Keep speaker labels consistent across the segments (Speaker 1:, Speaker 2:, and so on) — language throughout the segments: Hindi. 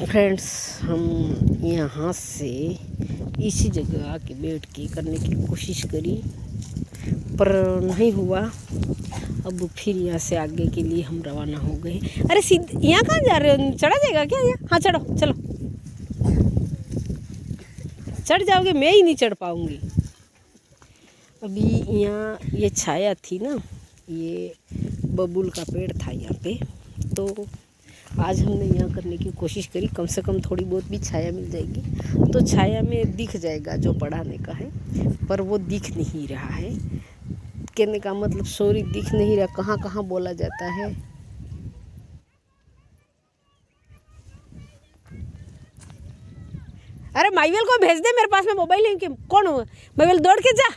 Speaker 1: फ्रेंड्स, हम यहाँ से इसी जगह आके बैठ के करने की कोशिश करी पर नहीं हुआ। अब फिर यहाँ से आगे के लिए हम रवाना हो गए। अरे सीधे यहाँ कहाँ जा रहे हो? चढ़ा जाएगा क्या यहाँ? हाँ चढ़ो, चलो चढ़ जाओगे, मैं ही नहीं चढ़ पाऊँगी। अभी यहाँ ये छाया थी ना, ये बबूल का पेड़ था यहाँ पे, तो आज हमने यहाँ करने की कोशिश करी। कम से कम थोड़ी बहुत भी छाया मिल जाएगी तो छाया में दिख जाएगा जो पढ़ाने का है, पर वो दिख नहीं रहा है। कहने का मतलब सॉरी, दिख नहीं रहा। कहाँ कहाँ बोला जाता है। अरे माइवेल को भेज दे, मेरे पास में मोबाइल है। कौन हो माइवेल? दौड़ के जा।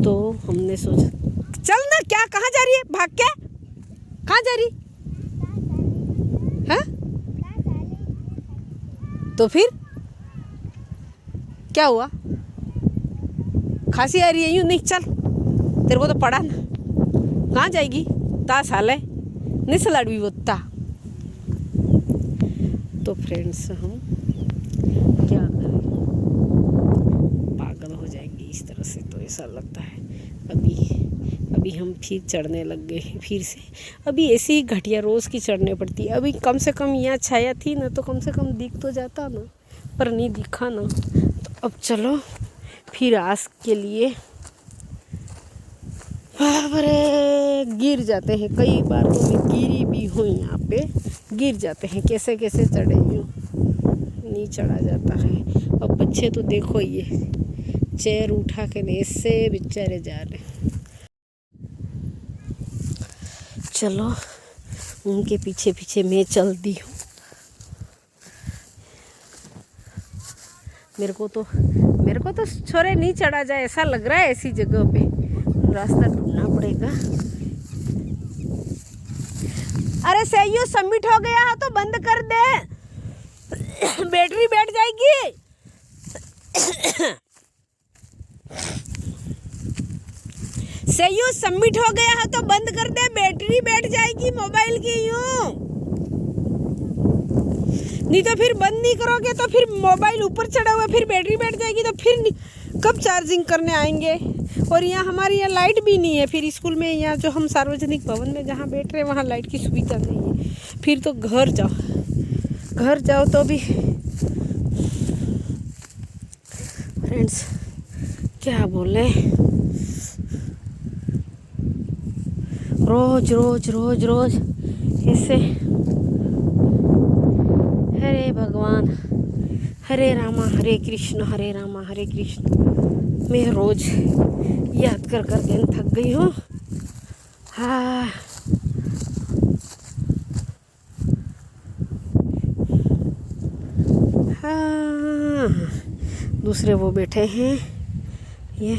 Speaker 1: तो हमने सोचा चल ना, क्या कहाँ जा रही है? भाग के कहाँ जा रही है? तो फिर क्या हुआ? खांसी आ रही है? यूँ नहीं, चल तेरे को तो पड़ा ना। कहाँ जाएगी? ता साल है नहीं सलाडवी वो ता। तो फ्रेंड्स, हम क्या करें, पागल हो जाएंगे इस तरह से तो ऐसा लगता है। अभी हम फिर चढ़ने लग गए फिर से। अभी ऐसी ही घटिया रोज़ की चढ़ने पड़ती है। अभी कम से कम यहाँ छाया थी ना, तो कम से कम दिख तो जाता ना, पर नहीं दिखा ना। तो अब चलो फिर आस के लिए। बाबरे, गिर जाते हैं कई बार तो मैं गिरी भी हूँ। यहाँ पे गिर जाते हैं, कैसे कैसे चढ़े यूँ नहीं चढ़ा जाता है। अब बच्चे तो देखो, ये चेयर उठा के ऐसे बेचारे जा रहे हैं। चलो उनके पीछे पीछे मैं चलती हूँ। मेरे को तो छोरे नहीं चढ़ा जाए ऐसा लग रहा है। ऐसी जगह पे रास्ता ढूंढना पड़ेगा। अरे सही सबमिट हो गया है तो बंद कर दे, बैटरी बैठ जाएगी। सही सबमिट हो गया है तो बंद कर दे, बैटरी बैठ जाएगी मोबाइल की। यूं नहीं तो फिर बंद नहीं करोगे तो फिर मोबाइल ऊपर चढ़ा हुआ, फिर बैटरी बैठ जाएगी तो फिर कब चार्जिंग करने आएंगे। और यहाँ हमारे यहाँ लाइट भी नहीं है। फिर स्कूल में यहाँ जो हम सार्वजनिक भवन में जहाँ बैठ रहे हैं वहाँ लाइट की सुविधा नहीं है। फिर तो घर जाओ तो भी। फ्रेंड्स क्या बोले, रोज रोज रोज रोज ऐसे हरे भगवान हरे रामा हरे कृष्ण हरे रामा हरे कृष्ण मैं रोज याद कर के थक गई हूँ। हाँ, हाँ, दूसरे वो बैठे हैं, ये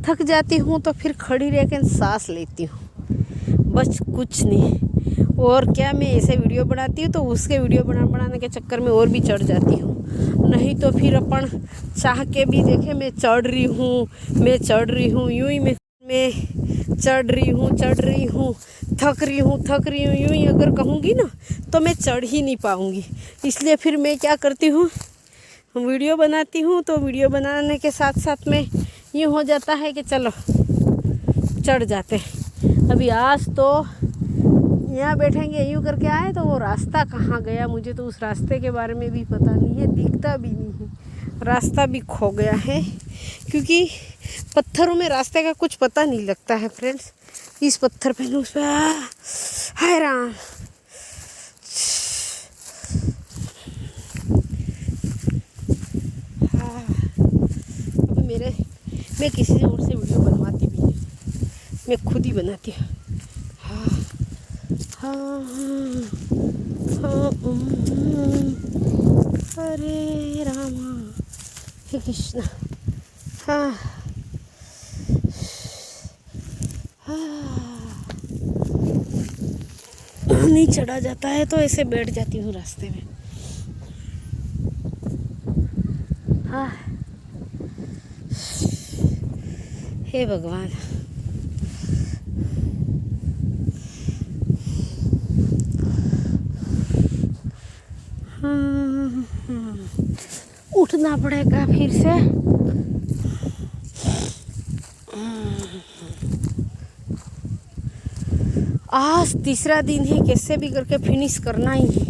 Speaker 1: थक जाती हूँ तो फिर खड़ी रह के सांस लेती हूँ, बस कुछ नहीं। और क्या, मैं ऐसे वीडियो बनाती हूँ तो उसके वीडियो बनाने के चक्कर में और भी चढ़ जाती हूँ। नहीं तो फिर अपन चाह के भी देखे मैं चढ़ रही हूँ यूं ही मैं चढ़ रही हूँ थक रही हूँ यूं ही अगर कहूँगी ना तो मैं चढ़ ही नहीं पाऊँगी। इसलिए फिर मैं क्या करती हूँ, वीडियो बनाती हूँ तो वीडियो बनाने के साथ साथ में यूँ हो जाता है कि चलो चढ़ जाते। अभी आज तो यहाँ बैठेंगे यूँ करके आए तो वो रास्ता कहाँ गया, मुझे तो उस रास्ते के बारे में भी पता नहीं है, दिखता भी नहीं है। रास्ता भी खो गया है क्योंकि पत्थरों में रास्ते का कुछ पता नहीं लगता है। फ्रेंड्स, इस पत्थर पे उस पर हाय राम। अभी मैं किसी और से वीडियो बनवाती भी नहीं, मैं खुद ही बनाती हूँ। हाँ, हरे रामा हे कृष्णा। हाँ, नहीं चढ़ा जाता है तो ऐसे बैठ जाती हूँ रास्ते में। हाँ, हे भगवान। उठना पड़ेगा फिर से। आज तीसरा दिन है, कैसे भी करके फिनिश करना ही है।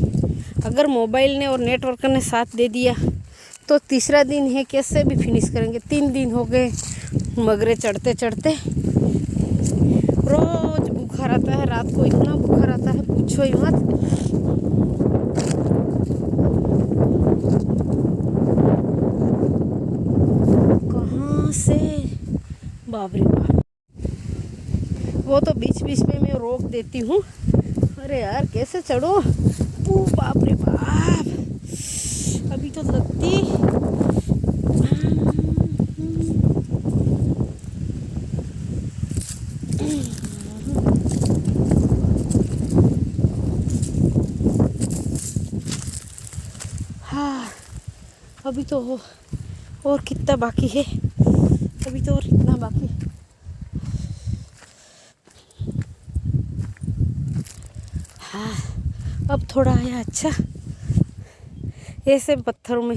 Speaker 1: अगर मोबाइल ने और नेटवर्क ने साथ दे दिया तो तीसरा दिन है, कैसे भी फिनिश करेंगे। 3 दिन हो गए मगरे चढ़ते चढ़ते, रोज बुखार आता है, रात को इतना बुखार आता है पूछो ही मत। कहाँ से बाप रे बाप, वो तो बीच बीच में मैं रोक देती हूँ। अरे यार कैसे चढ़ो, बाप रे बाप, अभी तो लगती। हाँ अभी तो और कितना बाकी है, अभी तो और कितना बाकी। हाँ अब थोड़ा आया अच्छा। ऐसे पत्थरों में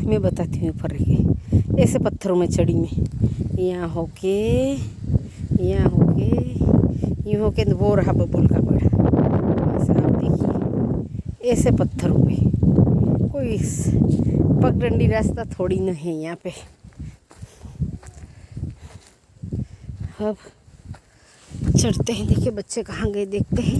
Speaker 1: मैं बताती हूँ, ऊपर रह के ऐसे पत्थरों में चढ़ी मैं, यहाँ होके यूँ होके वो रहा बबुल का बड़ा। आप देखिए ऐसे पत्थरों पे, कोई पगडंडी रास्ता थोड़ी न है यहाँ पे। अब चढ़ते हैं, देखिए बच्चे कहाँ गए देखते हैं।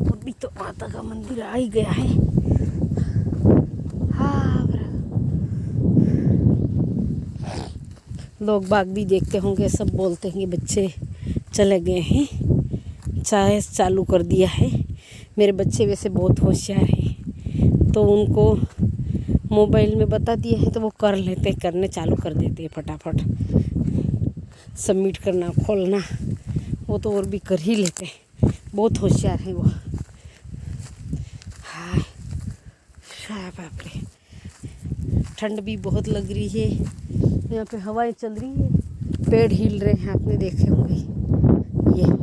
Speaker 1: अभी तो माता का मंदिर आ ही गया है। हाँ लोग बाग भी देखते होंगे, सब बोलते हैं बच्चे चले गए हैं, चाय चालू कर दिया है। मेरे बच्चे वैसे बहुत होशियार हैं, तो उनको मोबाइल में बता दिए हैं तो वो कर लेते, करने चालू कर देते हैं फटाफट। सबमिट करना खोलना वो तो और भी कर ही लेते हैं, बहुत होशियार हैं वो। हाय हाय बाप रे, ठंड भी बहुत लग रही है, यहाँ पे हवाएं चल रही है, पेड़ हिल रहे हैं, आपने देखे होंगे ये।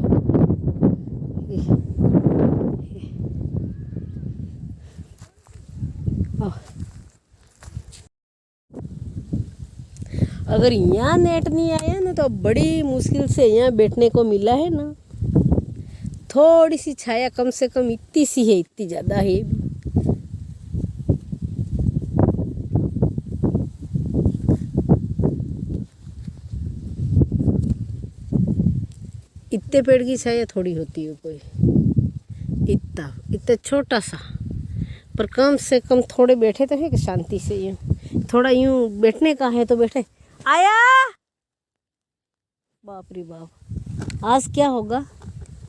Speaker 1: अगर यहाँ नेट नहीं आया ना तो बड़ी मुश्किल से यहाँ बैठने को मिला है ना। थोड़ी सी छाया, कम से कम इतनी सी है, इतनी ज़्यादा है। इतने पेड़ की छाया थोड़ी होती है कोई, इतना छोटा सा, पर कम से कम थोड़े बैठे तो है कि शांति से। यूँ थोड़ा यूँ बैठने का है तो बैठे। आया बाप रे बाप, आज क्या होगा,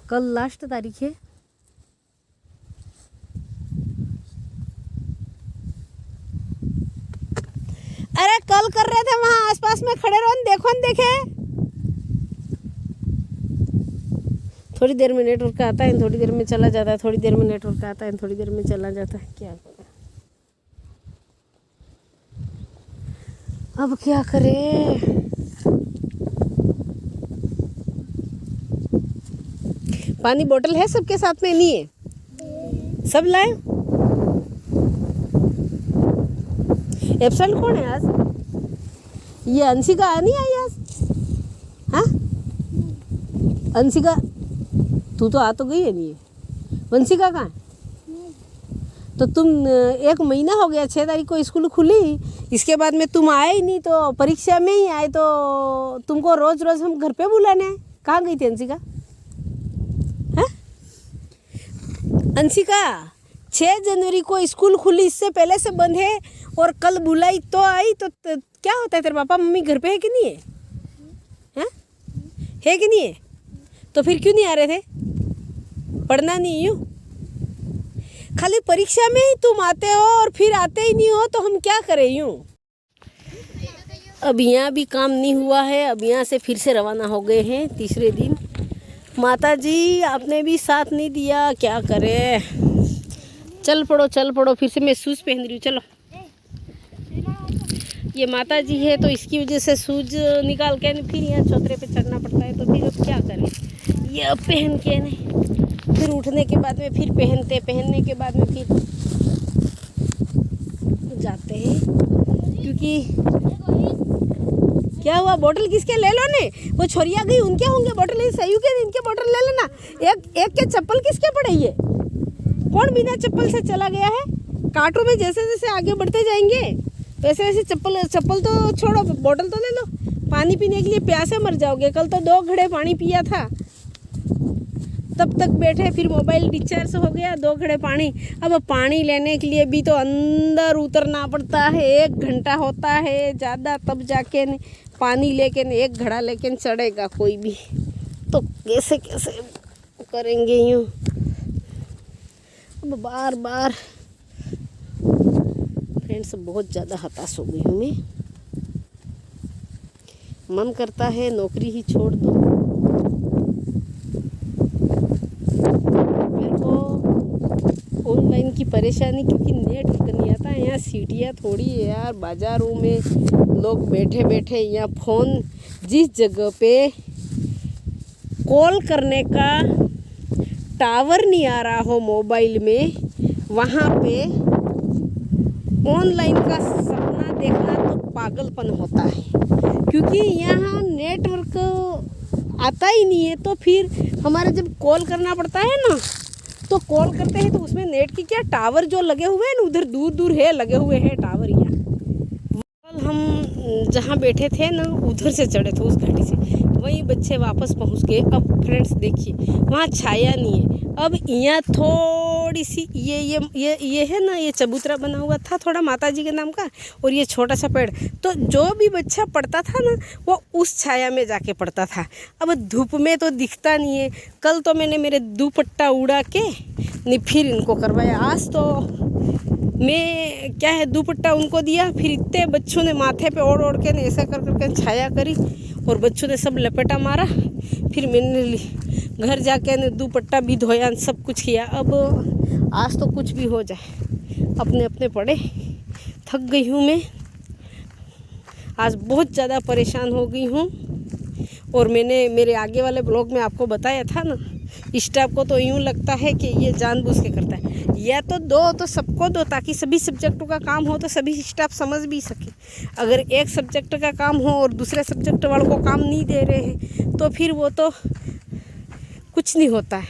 Speaker 1: कल लास्ट तारीख है। अरे कल कर रहे थे वहां आसपास में खड़े रहो, देखो न देखे। थोड़ी देर में नेटवर्क आता है, थोड़ी देर में चला जाता है, थोड़ी देर में नेटवर्क आता है, थोड़ी देर में चला जाता है। क्या करें अब, क्या करें। पानी बोतल है सबके साथ में, नहीं है सब लाए। एब्सेंट कौन है आज, ये अंशिका नहीं आई आज। हाँ अंशिका, तू तो आ तो गई है, नहीं है वंशिका कहाँ है। तो तुम 1 महीना हो गया, 6 तारीख को स्कूल खुली, इसके बाद में तुम आए ही नहीं, तो परीक्षा में ही आए, तो तुमको रोज रोज हम घर पे बुलाने हैं। कहाँ गई थी अंशिका। हैं अंशिका, 6 जनवरी को स्कूल खुली, इससे पहले से बंद है, और कल बुलाई तो आई, तो क्या होता है, तेरे पापा मम्मी घर पे है कि नहीं है, है कि नहीं है, तो फिर क्यों नहीं आ रहे थे। पढ़ना नहीं, यूँ खाली परीक्षा में ही तुम आते हो और फिर आते ही नहीं हो, तो हम क्या करें। यूँ अब यहाँ भी काम नहीं हुआ है, अब यहाँ से फिर से रवाना हो गए हैं तीसरे दिन। माता जी आपने भी साथ नहीं दिया, क्या करें। चल पड़ो, फिर से मैं शूज़ पहन रही हूँ। चलो, ये माता जी है तो इसकी वजह से शूज निकाल के फिर यहाँ चौतरे पे चढ़ना पड़ता है, तो फिर अब क्या करें। ये अब पहन के नहीं, फिर उठने के बाद में फिर पहनने के बाद में फिर जाते हैं। क्योंकि क्या हुआ, बोतल किसके ले लो ने, वो छोरिया गई उनके होंगे बोतल, सही के इनके बोतल ले लेना। एक के चप्पल किसके पड़े, ये कौन बिना चप्पल से चला गया है। कांटों में जैसे जैसे आगे बढ़ते जाएंगे वैसे वैसे चप्पल तो छोड़ो, बोतल तो ले लो। पानी पीने के लिए प्यासे मर जाओगे। कल तो 2 घड़े पानी पिया था, तब तक बैठे, फिर मोबाइल डिस्चार्ज हो गया, 2 घड़े पानी। अब पानी लेने के लिए भी तो अंदर उतरना पड़ता है, 1 घंटा होता है ज़्यादा, तब जाके पानी लेके 1 घड़ा लेके चढ़ेगा कोई भी। तो कैसे कैसे करेंगे यूँ। अब बार बार फ्रेंड्स बहुत ज़्यादा हताश हो गई हूँ मैं। मन करता है नौकरी ही छोड़ दो। मेरे को ऑनलाइन की परेशानी, क्योंकि नेट नहीं आता है। यहाँ सीटियाँ थोड़ी है यार, बाज़ारों में लोग बैठे बैठे यहाँ फ़ोन, जिस जगह पे कॉल करने का टावर नहीं आ रहा हो मोबाइल में, वहाँ पे ऑनलाइन का सपना देखना तो पागलपन होता है। क्योंकि यहाँ नेटवर्क आता ही नहीं है, तो फिर हमारे जब कॉल करना पड़ता है ना, तो कॉल करते हैं तो उसमें नेट की क्या, टावर जो लगे हुए हैं ना उधर दूर दूर है, लगे हुए हैं टावर। यहाँ कल हम जहाँ बैठे थे ना उधर से चढ़े थे उस घाटी से, वहीं बच्चे वापस पहुँच गए। अब फ्रेंड्स देखिए वहाँ छाया नहीं है। अब यहाँ थोड़ी सी ये है ना, ये चबूतरा बना हुआ था थोड़ा माता जी के नाम का, और ये छोटा सा पेड़, तो जो भी बच्चा पढ़ता था ना वो उस छाया में जाके पढ़ता था। अब धूप में तो दिखता नहीं है। कल तो मैंने मेरे दुपट्टा उड़ा के फिर इनको करवाया। आज तो मैं क्या है दुपट्टा उनको दिया, फिर इतने बच्चों ने माथे पे ओढ़ ओढ़ के ऐसा कर करके छाया करी, और बच्चों ने सब लपेटा मारा। फिर मैंने घर जाके दुपट्टा भी धोया, सब कुछ किया। अब आज तो कुछ भी हो जाए, अपने अपने पड़े। थक गई हूँ मैं, आज बहुत ज़्यादा परेशान हो गई हूँ। और मैंने मेरे आगे वाले ब्लॉग में आपको बताया था ना, स्टाफ को तो यूँ लगता है कि ये जानबूझ के करता है। या तो दो तो सबको दो, ताकि सभी सब्जेक्टों का काम हो तो सभी स्टाफ समझ भी सके। अगर एक सब्जेक्ट का काम हो और दूसरे सब्जेक्ट वालों को काम नहीं दे रहे हैं तो फिर वो तो कुछ नहीं होता है।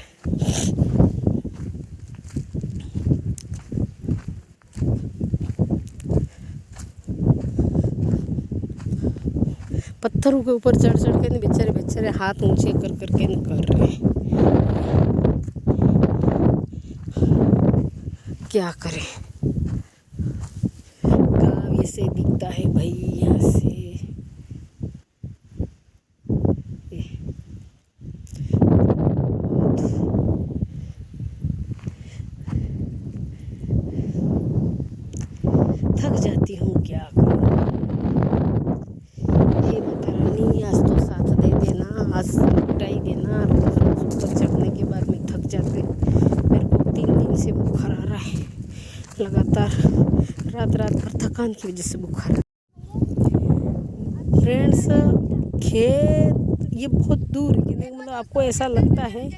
Speaker 1: पत्थरों के ऊपर चढ़ चढ़ के बेचारे बेचारे हाथ ऊंचे कर करके कर रहे हैं। क्या करें, गाँव ऐसे दिखता है भाई यहाँ से। थक जाती हूँ, क्या करूँ। हे माता रानी, आज तो साथ दे देना, आज लुटाई देना। रोज रोज ऊपर चढ़ने के बाद में थक जाते। मेरे को 3 दिन से बुखार आ रहा है लगातार, रात रात भर थकान की वजह से बुखार। फ्रेंड्स खेत ये बहुत दूर है, मतलब आपको ऐसा लगता है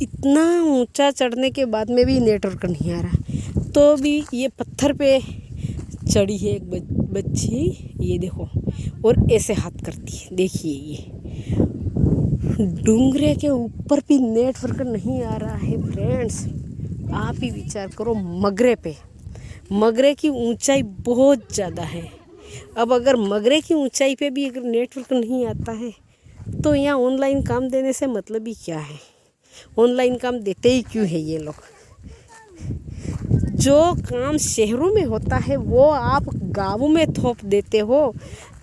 Speaker 1: इतना ऊंचा चढ़ने के बाद में भी नेटवर्क नहीं आ रहा। तो भी ये पत्थर पे चढ़ी है एक बच्ची, ये देखो, और ऐसे हाथ करती है। देखिए ये डूंगरे के ऊपर भी नेटवर्क नहीं आ रहा है। फ्रेंड्स आप ही विचार करो, मगरे की ऊंचाई बहुत ज़्यादा है। अब अगर मगरे की ऊंचाई पे भी अगर नेटवर्क नहीं आता है तो यहाँ ऑनलाइन काम देने से मतलब ही क्या है। ऑनलाइन काम देते ही क्यों है ये लोग। जो काम शहरों में होता है वो आप गाँवों में थोप देते हो,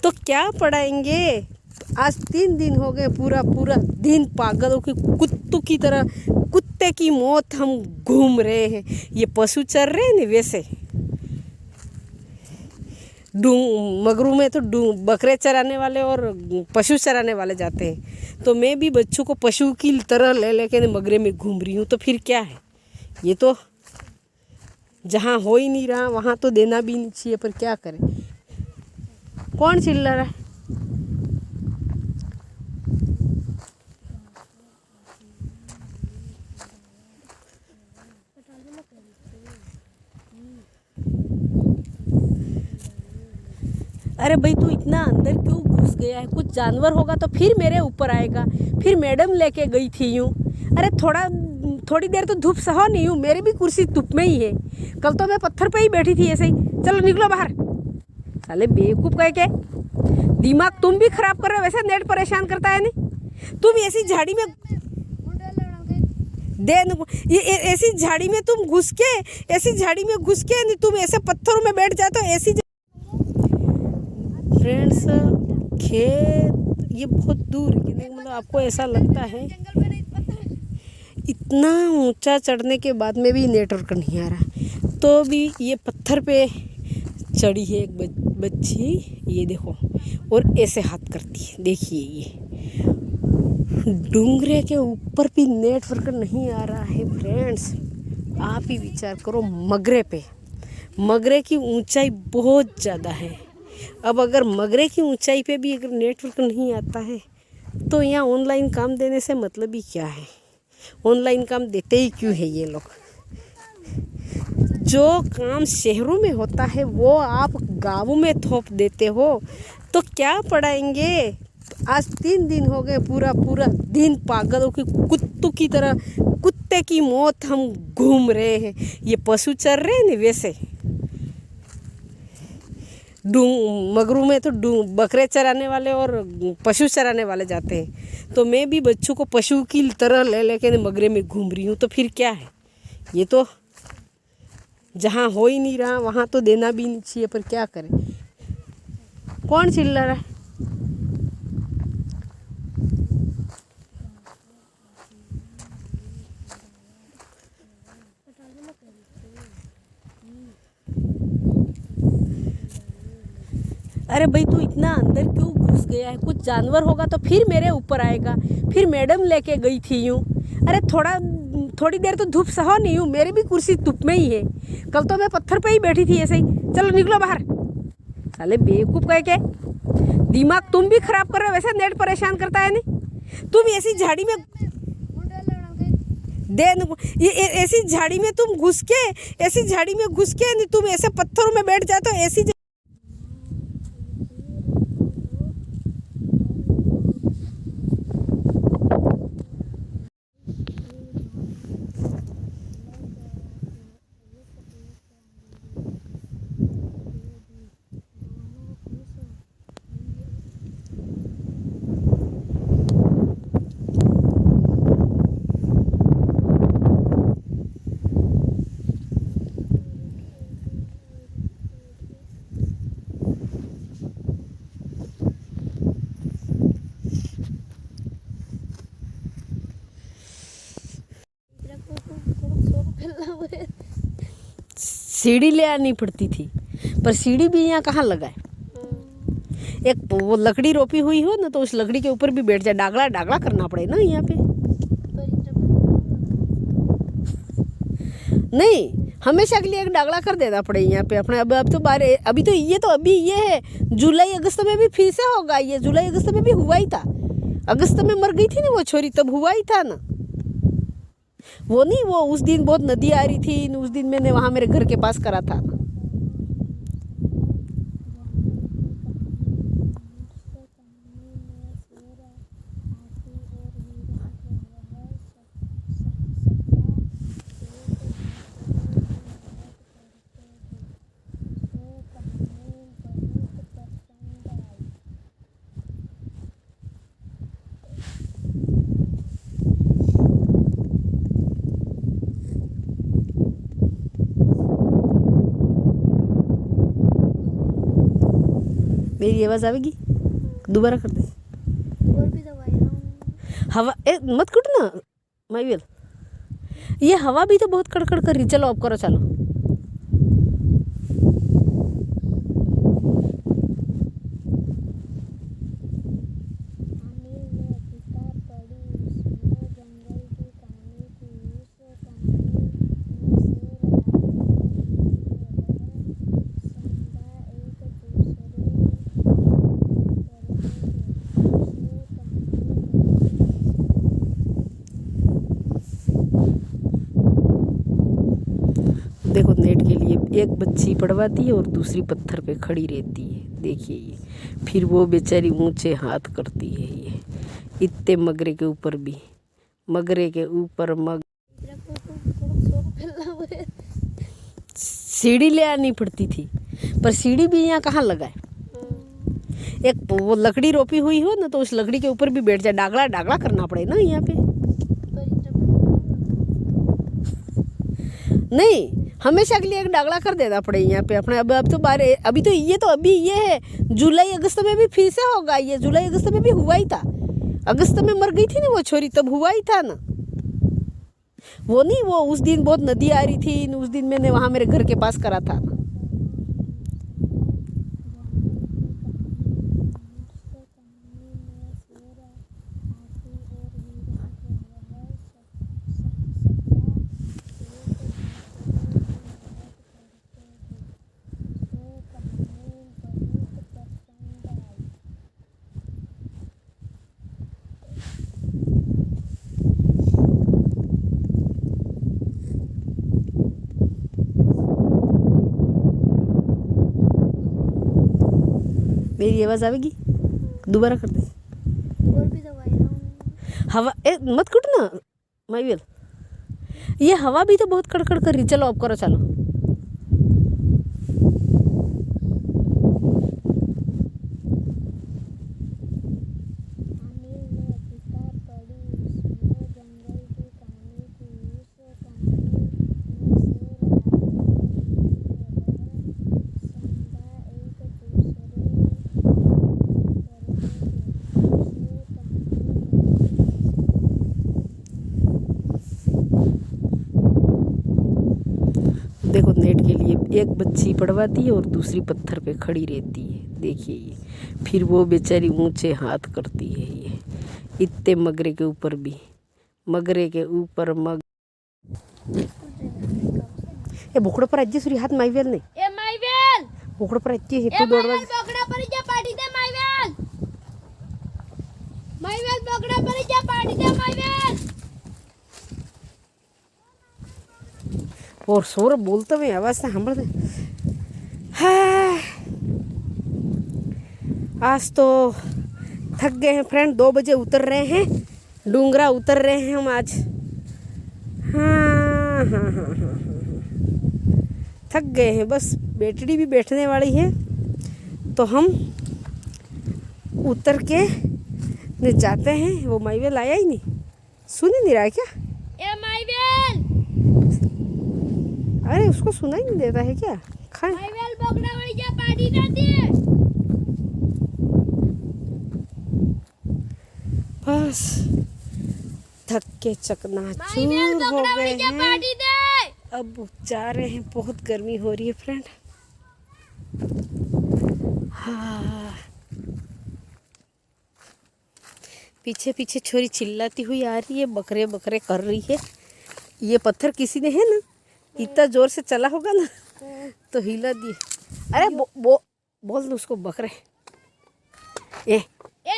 Speaker 1: तो क्या पढ़ाएंगे। आज 3 दिन हो गए, पूरा दिन पागलों की कुत्तों की तरह, कुत्ते की मौत हम घूम रहे हैं। ये पशु चर रहे हैं ना वैसे। मगरू में तो बकरे चराने वाले और पशु चराने वाले जाते हैं, तो मैं भी बच्चों को पशु की तरह ले लेके मगरे में घूम रही हूँ। तो फिर क्या है, ये तो जहाँ हो ही नहीं रहा वहाँ तो देना भी नहीं चाहिए, पर क्या करें। कौन चिल्ला रहा है। अरे भाई तू इतना अंदर क्यों घुस गया है? कुछ जानवर होगा तो फिर मेरे ऊपर आएगा। फिर मैडम लेके गई थी यूँ। अरे थोड़ी देर तो धूप सहो नहीं हूँ, मेरी भी कुर्सी धूप में ही है। कल तो मैं पत्थर पे ही बैठी थी ऐसे ही। चलो निकलो बाहर। साले बेवकूफ़ कह के दिमाग तुम भी खराब कर रहे हो। वैसे नेट परेशान करता है नहीं। तुम ऐसी झाड़ी में ये ऐसी झाड़ी में तुम घुस के नहीं, तुम ऐसे पत्थरों में बैठ जाते हो ऐसी। फ्रेंड्स खेत ये बहुत दूर है, मतलब आपको ऐसा लगता है इतना ऊंचा चढ़ने के बाद में भी नेटवर्क नहीं आ रहा, तो भी ये पत्थर पे चढ़ी है एक बच्ची, ये देखो, और ऐसे हाथ करती है। देखिए ये डूंगरे के ऊपर भी नेटवर्क नहीं आ रहा है। फ्रेंड्स आप ही विचार करो, मगरे की ऊंचाई बहुत ज़्यादा है। अब अगर मगरे की ऊंचाई पे भी अगर नेटवर्क नहीं आता है तो यहाँ ऑनलाइन काम देने से मतलब ही क्या है? ऑनलाइन काम देते ही क्यों है ये लोग? जो काम शहरों में होता है वो आप गाँवों में थोप देते हो, तो क्या पढ़ाएंगे? आज 3 दिन हो गए, पूरा दिन पागलों की कुत्तों की तरह कुत्ते की मौत हम घूम रहे हैं। ये पशु चर रहे हैं ना, वैसे मगरू में तो बकरे चराने वाले और पशु चराने वाले जाते हैं, तो मैं भी बच्चों को पशु की तरह ले लेके मगरे में घूम रही हूँ। तो फिर क्या है? ये तो जहाँ हो ही नहीं रहा वहाँ तो देना भी नहीं चाहिए, पर क्या करें? कौन चिल्ला रहा है? अरे भाई तू इतना अंदर क्यों घुस गया है? कुछ जानवर होगा तो फिर मेरे ऊपर आएगा। फिर मैडम लेके गई थी यूँ। अरे थोड़ी देर तो धूप सहो नहीं हूँ, मेरी भी कुर्सी धूप में ही है। कल तो मैं पत्थर पे ही बैठी थी ऐसे ही। चलो निकलो बाहर। साले बेवकूफ़ कह के दिमाग तुम भी खराब कर रहे हो। वैसे नेट परेशान करता है नहीं। तुम ऐसी झाड़ी में ऐसी झाड़ी में तुम घुस के नहीं, तुम ऐसे पत्थरों में बैठ जाते हो ऐसी। सीढ़ी ले आनी पड़ती थी, पर सीढ़ी भी यहाँ कहाँ लगा है? एक वो लकड़ी रोपी हुई हो ना, तो उस लकड़ी के ऊपर भी बैठ जाए। डागला करना पड़े ना यहाँ पे। नहीं, हमेशा के लिए एक डागला कर देना पड़े यहाँ पे अपने। अब तो अभी ये है, जुलाई अगस्त में भी फिर से होगा। ये जुलाई अगस्त में भी हुआ ही था। अगस्त में मर गई थी ना वो छोरी, तब हुआ ही था ना। वो नहीं, वो उस दिन बहुत नदी आ रही थी, उस दिन मैंने वहाँ मेरे घर के पास करा था। मेरी आवाज़ आवेगी? दोबारा कर दे।
Speaker 2: और भी दवाई ना
Speaker 1: हवा मत कुट ना माइवेल। ये हवा भी तो बहुत कड़कड़ कर रही। चलो अब करो, चलो। देखो नेट के लिए एक बच्ची पढ़वाती है और दूसरी पत्थर पे खड़ी रहती है। देखिए ये, फिर वो बेचारी ऊंचे हाथ करती है ये, इतने मगरे के ऊपर भी, मगरे के ऊपर मग। सीढ़ी ले आनी पड़ती थी, पर सीढ़ी भी यहाँ कहाँ लगाए। एक वो लकड़ी रोपी हुई हो ना, तो उस लकड़ी के ऊपर भी बैठ जाए, डागला डागला करना पड़े ना यहाँ पे। नहीं, हमेशा के लिए एक डागला कर देना पड़े यहाँ पे अपने। अब तो बारे अभी तो ये है, जुलाई अगस्त में भी फिर से होगा ये। जुलाई अगस्त में भी हुआ ही था, अगस्त में मर गई थी ना वो छोरी, तब हुआ ही था ना वो। नहीं, वो उस दिन बहुत नदी आ रही थी, उस दिन मैंने वहाँ मेरे घर के पास करा था ना। मेरी आवाज़ आवेगी, दोबारा कर दे।
Speaker 2: और भी दवाई रहा हूँ।
Speaker 1: हवा मत कुट ना माइवेल, ये हवा भी तो बहुत कड़कड़ कर रही। चलो ऑफ करो, चलो। देखो नेट के लिए एक बच्ची पड़वाती है और दूसरी पत्थर पे खड़ी रहती है। देखिए ये, फिर वो बेचारी ऊंचे हाथ करती है ये, इतने मगरे के ऊपर भी, मगरे के ऊपर मग। ये बोकड़ो पर अज्जी सूरी हाथ माइवेल नहीं,
Speaker 2: ए माइवेल
Speaker 1: बोकड़ो पर अज्जी है तू दौड़वा।
Speaker 2: पकड़ा पर जा पार्टी दे माइवेल, माइवेल पकड़ा पर जा पार्टी दे माइवेल।
Speaker 1: और सौरभ बोलते हुए आवाज़ से सांभल दे। हाँ, आज तो थक गए हैं फ्रेंड, 2 बजे उतर रहे हैं, डूंगरा उतर रहे हैं हम आज। हाँ हाँ हाँ हाँ हाँ, थक गए हैं, बस बैटरी भी बैठने वाली है तो हम उतर के जाते हैं। वो माइवेल आया ही नहीं, सुन ही नहीं रहा है क्या?
Speaker 2: ए माइवेल,
Speaker 1: अरे उसको सुना ही नहीं देता है क्या? खाए
Speaker 2: माइवेल पकड़ा पर जा पार्टी जाती है।
Speaker 1: बस थक के चकनाचूर हो गए हैं,
Speaker 2: पार्टी दे।
Speaker 1: अब जा रहे हैं। बहुत गर्मी हो रही है फ्रेंड। हाँ, पीछे पीछे छोरी चिल्लाती हुई आ रही है, बकरे बकरे कर रही है। ये पत्थर किसी ने है ना इतना जोर से चला होगा ना तो हिला दिए। अरे बोल दो उसको बकरे। ए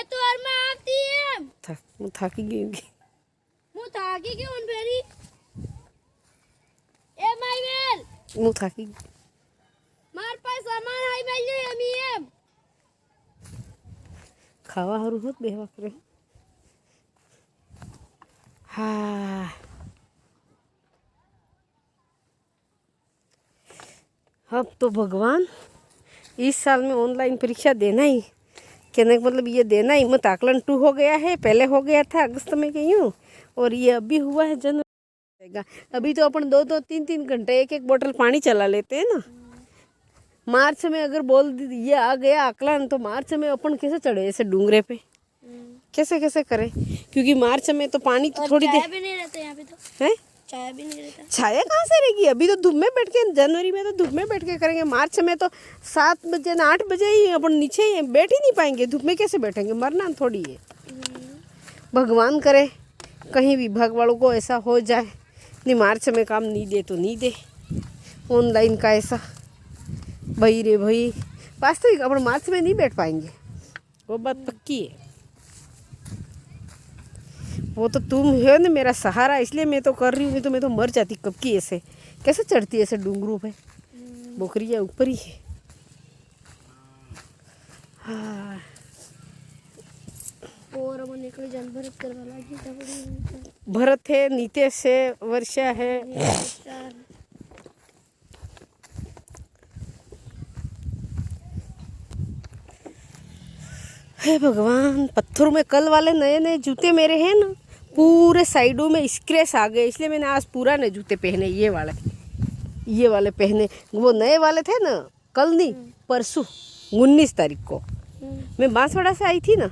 Speaker 2: तो और मैं आती है,
Speaker 1: थाकी गई होगी।
Speaker 2: मुंह थाकी क्यों फेरी? ए माइवेल,
Speaker 1: मुँह थाकी
Speaker 2: मार पास सामान आई मैले अमीएम
Speaker 1: खावा हरू होत बेहवा करे। हाँ, अब तो भगवान इस साल में ऑनलाइन परीक्षा देना ही, कहने का मतलब ये देना ही मत। आकलन 2 हो गया है, पहले हो गया था अगस्त में गई हूँ, और ये अभी हुआ है जनवरी। अभी तो अपन 2-2 3-3 घंटे एक बोतल पानी चला लेते हैं ना। मार्च में अगर बोल ये आ गया आकलन, तो मार्च में अपन कैसे चढ़े ऐसे डूंगरे पे, कैसे कैसे करें? क्योंकि मार्च में तो पानी तो थोड़ी देर
Speaker 2: भी नहीं रहते यहाँ पे, तो
Speaker 1: है
Speaker 2: चाय भी नहीं रहता।
Speaker 1: छाया कहाँ से रहेगी? अभी तो धूप में बैठ के, जनवरी में तो धूप में बैठ के करेंगे। मार्च में तो 7 बजे ना 8 बजे ही अपन नीचे ही बैठ ही नहीं पाएंगे, धूप में कैसे बैठेंगे? मरना थोड़ी है। भगवान करे कहीं विभाग वालों को ऐसा हो जाए, नहीं मार्च में काम नहीं दे तो नहीं दे ऑनलाइन का ऐसा। भाई रे भाई, वास्तविक अपन मार्च में नहीं बैठ पाएंगे, वो बात पक्की है। वो तो तुम है ना मेरा सहारा, इसलिए मैं तो कर रही हूँ, नहीं तो मैं तो मर जाती कब की। ऐसे कैसे चढ़ती है ऐसे डूंगरों पे? बोकरिया ऊपर ही है। हाँ
Speaker 2: और हम निकल जान भरत करवा लगी तब
Speaker 1: भरत है, नीतेश है, वर्षा है। हे भगवान, पत्थरों में कल वाले नए नए जूते मेरे हैं ना, पूरे साइडों में स्क्रैच आ गए, इसलिए मैंने आज पूरा नए जूते पहने, ये वाले पहने। वो नए वाले थे ना, कल नहीं परसों 19 तारीख को मैं बांसवाड़ा से आई थी ना,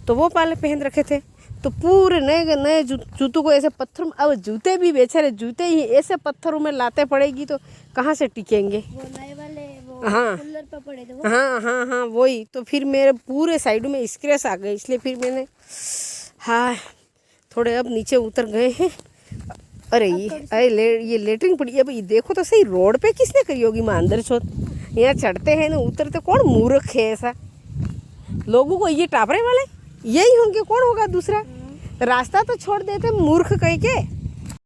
Speaker 1: तो वो वाले पहन रखे थे। तो पूरे नए नए जूतों को ऐसे पत्थरों में, अब जूते भी बेचारे जूते ही ऐसे पत्थरों में लाते पड़ेगी तो कहाँ से टिकेंगे।
Speaker 2: वो नए वाले वो
Speaker 1: हाँ
Speaker 2: कूलर पे पड़े थे वो।
Speaker 1: हाँ वही तो, फिर मेरे पूरे साइड में स्क्रैच आ गए, इसलिए फिर मैंने हाँ थोड़े अब नीचे उतर गए हैं। अरे ये लेटरिन पड़ी है। अब ये देखो तो सही, रोड पे किसने करी होगी माँ अंदर छोड़, यहाँ चढ़ते हैं ना उतरते कौन मूर्ख है ऐसा, लोगों को ये टापरे वाले यही होंगे, कौन होगा दूसरा। रास्ता तो छोड़ देते मूर्ख कह के।